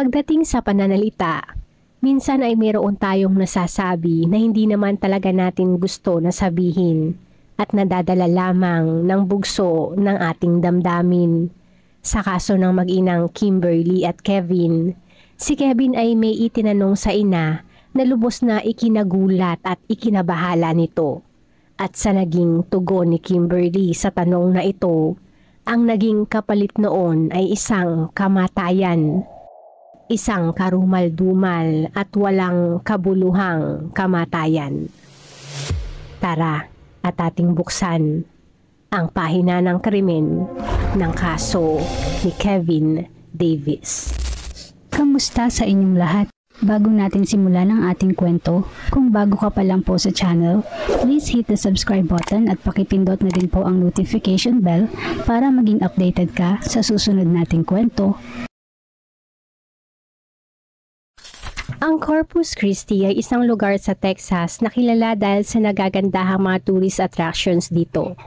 Pagdating sa pananalita, minsan ay mayroon tayong nasasabi na hindi naman talaga natin gusto na sabihin at nadadala lamang ng bugso ng ating damdamin. Sa kaso ng mag-inang Kimberly at Kevin, si Kevin ay may itinanong sa ina na lubos na ikinagulat at ikinabahala nito. At sa naging tugon ni Kimberly sa tanong na ito, ang naging kapalit noon ay isang kamatayan. Isang karumal-dumal at walang kabuluhang kamatayan. Tara at ating buksan ang pahina ng krimen ng kaso ni Kevin Davis. Kamusta sa inyong lahat? Bago natin simulan ang ating kwento, kung bago ka pa lang po sa channel, please hit the subscribe button at pakipindot na din po ang notification bell para maging updated ka sa susunod nating kwento. Ang Corpus Christi ay isang lugar sa Texas na kilala dahil sa nagagandahang mga tourist attractions dito.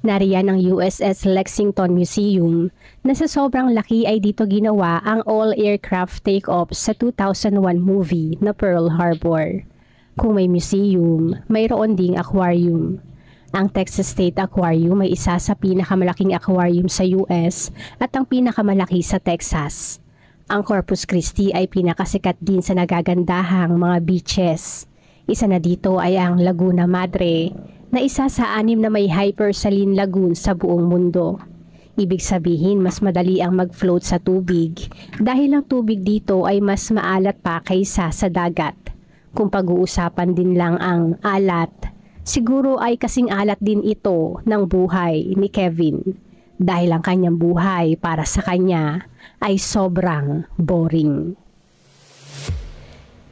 Nariyan ang USS Lexington Museum na sa sobrang laki ay dito ginawa ang all-aircraft take-off sa 2001 movie na Pearl Harbor. Kung may museum, mayroon ding aquarium. Ang Texas State Aquarium ay isa sa pinakamalaking aquarium sa US at ang pinakamalaki sa Texas. Ang Corpus Christi ay pinakasikat din sa nagagandahang mga beaches. Isa na dito ay ang Laguna Madre, na isa sa 6 na may hypersaline lagoon sa buong mundo. Ibig sabihin mas madali ang mag-float sa tubig dahil ang tubig dito ay mas maalat pa kaysa sa dagat. Kung pag-uusapan din lang ang alat, siguro ay kasing alat din ito ng buhay ni Kevin dahil ang kanyang buhay para sa kanya ay sobrang boring.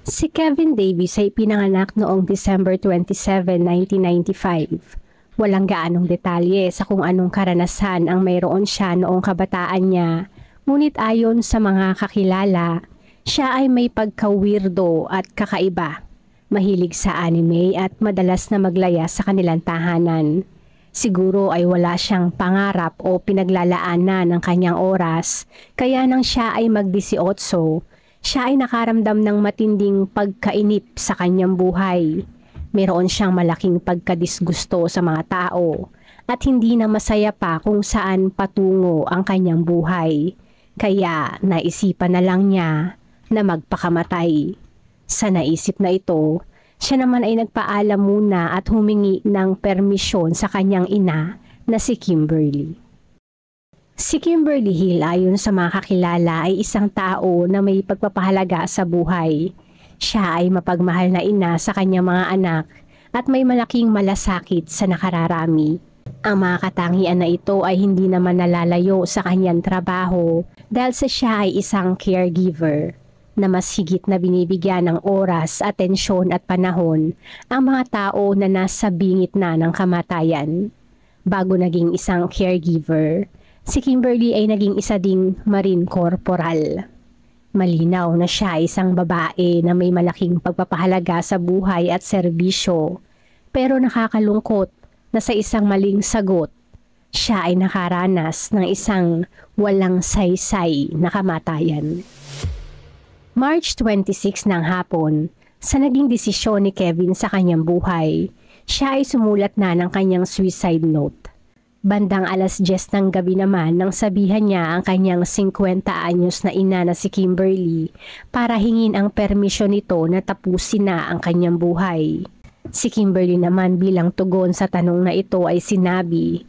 Si Kevin Davis ay pinanganak noong December 27, 1995. Walang gaanong detalye sa kung anong karanasan ang mayroon siya noong kabataan niya, ngunit ayon sa mga kakilala, siya ay may pagka-weirdo at kakaiba. Mahilig sa anime at madalas na maglaya sa kanilang tahanan. Siguro ay wala siyang pangarap o pinaglalaanan ng kanyang oras, kaya nang siya ay mag-18, siya ay nakaramdam ng matinding pagkainip sa kanyang buhay. Meron siyang malaking pagkadisgusto sa mga tao at hindi na masaya pa kung saan patungo ang kanyang buhay. Kaya naisipan na lang niya na magpakamatay. Sa naisip na ito, siya naman ay nagpaalam muna at humingi ng permisyon sa kanyang ina na si Kimberly. Si Kimberly Hill ayon sa mga kakilala ay isang tao na may pagpapahalaga sa buhay. Siya ay mapagmahal na ina sa kanyang mga anak at may malaking malasakit sa nakararami. Ang mga katangian na ito ay hindi naman nalalayo sa kanyang trabaho dahil sa siya ay isang caregiver na mas higit na binibigyan ng oras, atensyon at panahon ang mga tao na nasa bingit na ng kamatayan. Bago naging isang caregiver, si Kimberly ay naging isa ding Marine Corporal. Malinaw na siya ay isang babae na may malaking pagpapahalaga sa buhay at serbisyo, pero nakakalungkot na sa isang maling sagot, siya ay nakaranas ng isang walang saysay na kamatayan. March 26 ng hapon, sa naging desisyon ni Kevin sa kanyang buhay, siya ay sumulat na ng kanyang suicide note. Bandang 10:00 ng gabi naman nang sabihan niya ang kanyang 50 anyos na ina na si Kimberly para hingin ang permisyon nito na tapusin na ang kanyang buhay. Si Kimberly naman bilang tugon sa tanong na ito ay sinabi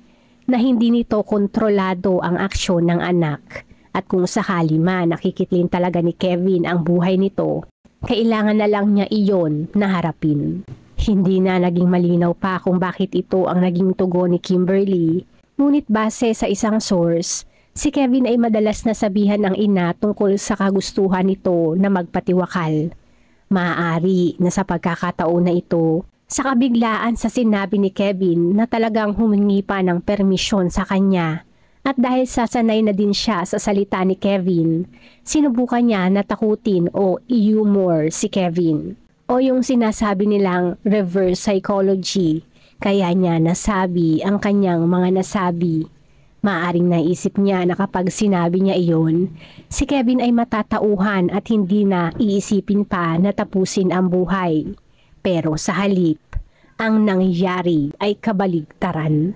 na hindi nito kontrolado ang aksyon ng anak. At kung sakali man nakikitlin talaga ni Kevin ang buhay nito, kailangan na lang niya iyon na harapin. Hindi na naging malinaw pa kung bakit ito ang naging tugon ni Kimberly, ngunit base sa isang source, si Kevin ay madalas nasabihan ng ina tungkol sa kagustuhan nito na magpatiwakal. Maaari na sa pagkakataon na ito, sa kabiglaan sa sinabi ni Kevin na talagang humingi pa ng permisyon sa kanya. At dahil sasanay na din siya sa salita ni Kevin, sinubukan niya na takutin o i-humor si Kevin. O yung sinasabi nilang reverse psychology, kaya niya nasabi ang kanyang mga nasabi. Maaring naisip niya na kapag sinabi niya iyon, si Kevin ay matatauhan at hindi na iisipin pa na tapusin ang buhay. Pero sa halip, ang nangyari ay kabaligtaran.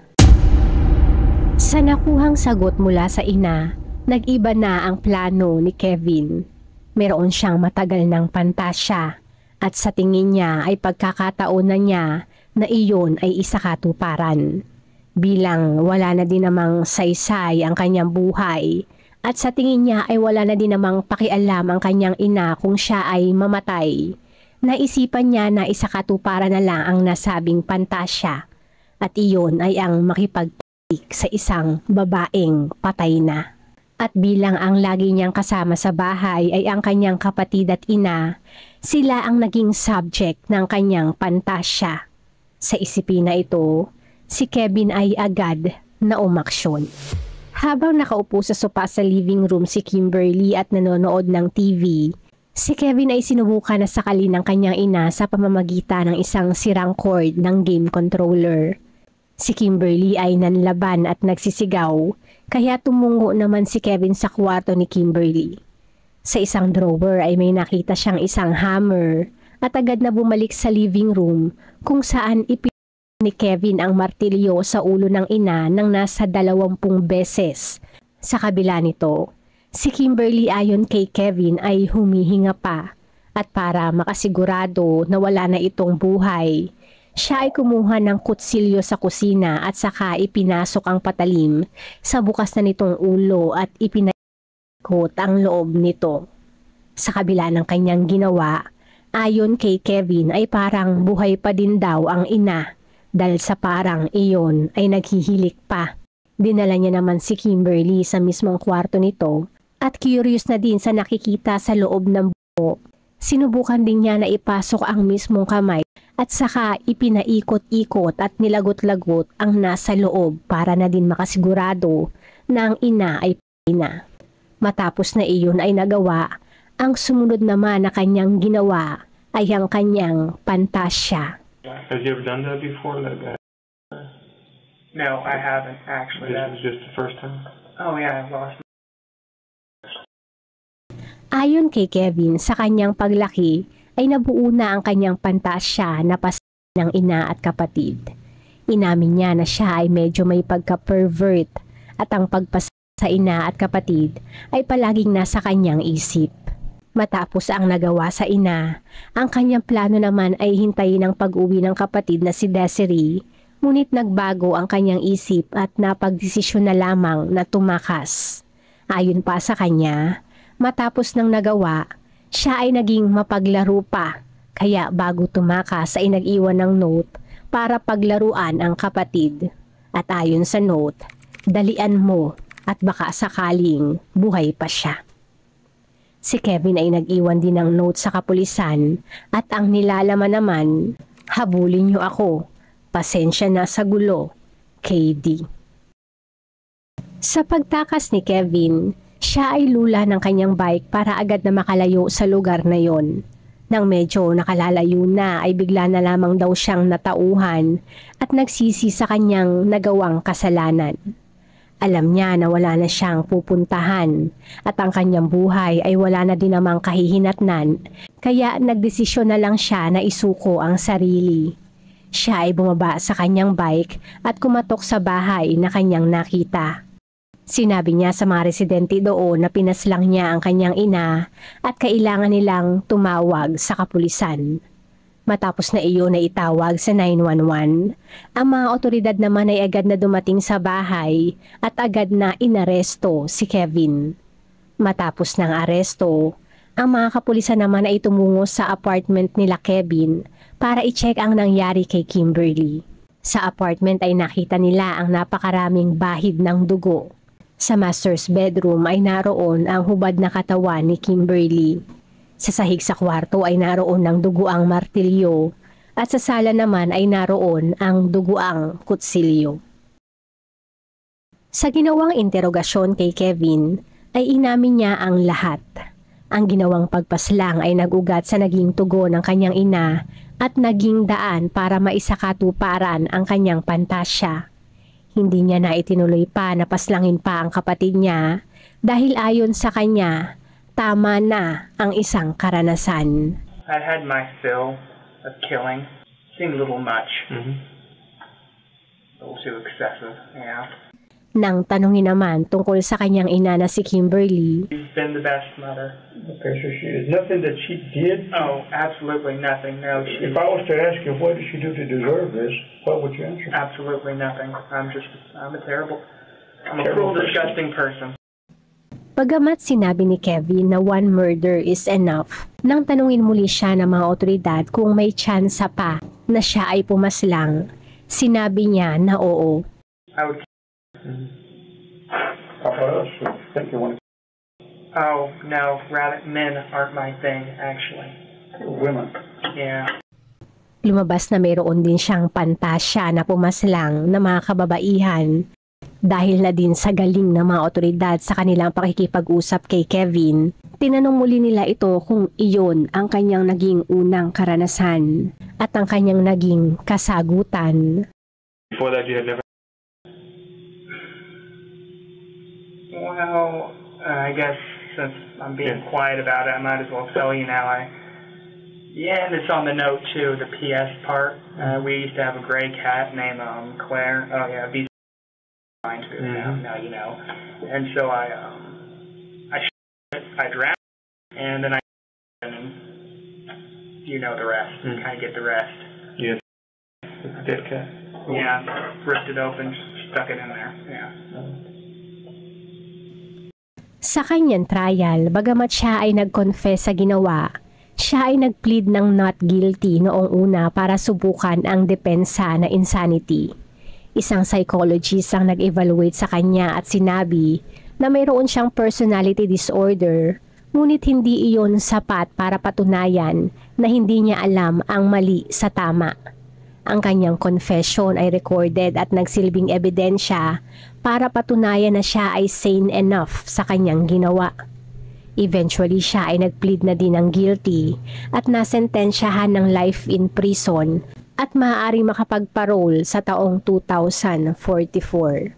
Sa nakuhang sagot mula sa ina, nag-iba na ang plano ni Kevin. Meron siyang matagal ng pantasya at sa tingin niya ay pagkakataon na niya na iyon ay isakatuparan. Bilang wala na din namang saysay ang kanyang buhay at sa tingin niya ay wala na din namang pakialam ang kanyang ina kung siya ay mamatay, naisipan niya na isakatuparan na lang ang nasabing pantasya at iyon ay ang makipagtik sa isang babaeng patay na. At bilang ang lagi niyang kasama sa bahay ay ang kanyang kapatid at ina, sila ang naging subject ng kanyang pantasya. Sa isipin na ito, si Kevin ay agad na umaksyon. Habang nakaupo sa sopa sa living room si Kimberly at nanonood ng TV, si Kevin ay sinubukan na sakalin ng kanyang ina sa pamamagitan ng isang sirang cord ng game controller. Si Kimberly ay nanlaban at nagsisigaw, kaya tumungo naman si Kevin sa kwarto ni Kimberly. Sa isang drawer ay may nakita siyang isang hammer at agad na bumalik sa living room kung saan ni Kevin ang martilyo sa ulo ng ina ng nasa 20 beses. Sa kabila nito, si Kimberly ayon kay Kevin ay humihinga pa at para makasigurado na wala na itong buhay, siya ay kumuha ng kutsilyo sa kusina at saka ipinasok ang patalim sa bukas na nitong ulo at ipinaikot ang loob nito. Sa kabila ng kanyang ginawa, ayon kay Kevin ay parang buhay pa din daw ang ina. Dahil sa parang iyon ay naghihilik pa. Dinala niya naman si Kimberly sa mismong kwarto nito at curious na din sa nakikita sa loob ng buho. Sinubukan din niya na ipasok ang mismong kamay at saka ipinaikot-ikot at nilagot-lagot ang nasa loob para na din makasigurado na ang ina ay patay na. Matapos na iyon ay nagawa, ang sumunod naman na kanyang ginawa ay ang kanyang pantasya. Have you ever done that before? No, I haven't actually. This is just the first time? Oh yeah, I've lost. Ayon kay Kevin, sa kanyang paglaki ay nabuo na ang kanyang pantasya na pas ng ina at kapatid. Inamin niya na siya ay medyo may pagka-pervert at ang pagpas sa ina at kapatid ay palaging nasa kanyang isip. Matapos ang nagawa sa ina, ang kanyang plano naman ay hintayin ang pag-uwi ng kapatid na si Desiree, ngunit nagbago ang kanyang isip at napagdesisyon na lamang na tumakas. Ayon pa sa kanya, matapos ng nagawa, siya ay naging mapaglaro pa, kaya bago tumakas ay nag-iwan ng note para paglaruan ang kapatid. At ayon sa note, dalian mo at baka sakaling buhay pa siya. Si Kevin ay nag-iwan din ng note sa kapulisan at ang nilalaman naman, habulin niyo ako, pasensya na sa gulo, KD. Sa pagtakas ni Kevin, siya ay lula ng kanyang bike para agad na makalayo sa lugar na yon. Nang medyo nakalalayo na ay bigla na lamang daw siyang natauhan at nagsisi sa kanyang nagawang kasalanan. Alam niya na wala na siyang pupuntahan at ang kanyang buhay ay wala na din namang kahihinatnan, kaya nagdesisyon na lang siya na isuko ang sarili. Siya ay bumaba sa kanyang bike at kumatok sa bahay na kanyang nakita. Sinabi niya sa mga residente doon na pinaslang niya ang kanyang ina at kailangan nilang tumawag sa kapulisan. Matapos na iyon na itawag sa 911, ang mga otoridad naman ay agad na dumating sa bahay at agad na inaresto si Kevin. Matapos ng aresto, ang mga kapulisan naman ay tumungo sa apartment nila Kevin para i-check ang nangyari kay Kimberly. Sa apartment ay nakita nila ang napakaraming bahid ng dugo. Sa master's bedroom ay naroon ang hubad na katawan ni Kimberly. Sa sahig sa kwarto ay naroon ang duguang martilyo at sa sala naman ay naroon ang duguang kutsilyo. Sa ginawang interogasyon kay Kevin ay inamin niya ang lahat. Ang ginawang pagpaslang ay nag-ugat sa naging tugo ng kanyang ina at naging daan para maisakatuparan ang kanyang pantasya. Hindi niya na itinuloy pa na paslangin pa ang kapatid niya dahil ayon sa kanya, tama na ang isang karanasan. I had my fill of killing. Seemed a little much. Mm-hmm. A little too excessive, yeah. Nang tanungin naman tungkol sa kanyang ina na si Kimberly, She's been the best mother. Okay, so she is nothing that she did. Oh, absolutely nothing. No, she... If I was to ask you, what did she do to deserve this? What would you answer? Absolutely nothing. I'm a Terrible cruel, disgusting person. bagamat sinabi ni Kevin na one murder is enough, nang tanungin muli siya ng mga otoridad kung may tsansa pa na siya ay pumaslang, sinabi niya na oo. I would... Papa, I think you want Oh, no, rather, men aren't my thing, actually. women. Yeah. Lumabas na mayroon din siyang pantasya na pumaslang na mga kababaihan dahil na din sa galing ng mga otoridad sa kanilang pakikipag-usap kay Kevin. Tinanong muli nila ito kung iyon ang kanyang naging unang karanasan at ang kanyang naging kasagutan. Before that, you had never. Well, I guess since I'm being quiet about it, I might as well tell you now. Yeah, and it's on the note too, the PS part. We used to have a gray cat named Claire. Oh yeah, be mine too. Now you know. And so I drowned, and then and you know the rest. Kind of get the rest. Yes. Dead cat. Yeah, ripped it open, stuck it in there. Yeah. Sa kanyang trial, bagamat siya ay nag-confess sa ginawa, siya ay nag-plead ng not guilty noong una para subukan ang depensa na insanity. Isang psychologist ang nag-evaluate sa kanya at sinabi na mayroon siyang personality disorder, ngunit hindi iyon sapat para patunayan na hindi niya alam ang mali sa tama. Ang kanyang confession ay recorded at nagsilbing ebidensya para patunayan na siya ay sane enough sa kanyang ginawa. Eventually siya ay nagplead na din ng guilty at nasentensyahan ng life in prison at maaaring makapagparole sa taong 2044.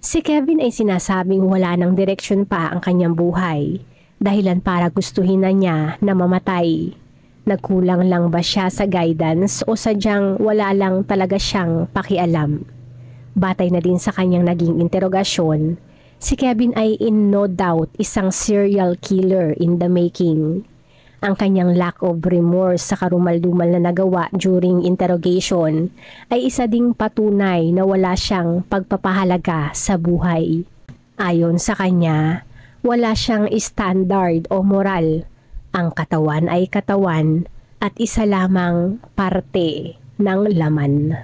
Si Kevin ay sinasabing wala ng direksyon pa ang kanyang buhay, dahilan para gustuhin na niya na mamatay. Nagkulang lang ba siya sa guidance o sadyang wala lang talaga siyang pakialam? Batay na din sa kanyang naging interogasyon, si Kevin ay in no doubt isang serial killer in the making. Ang kanyang lack of remorse sa karumal-dumal na nagawa during interrogation ay isa ding patunay na wala siyang pagpapahalaga sa buhay. Ayon sa kanya, wala siyang standard o moral. Ang katawan ay katawan at isa lamang parte ng laman.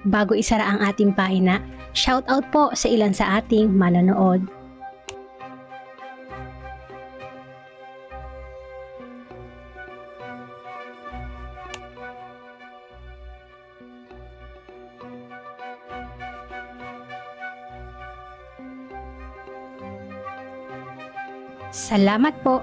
Bago isara ang ating pahina, shoutout po sa ilan sa ating manonood. Salamat po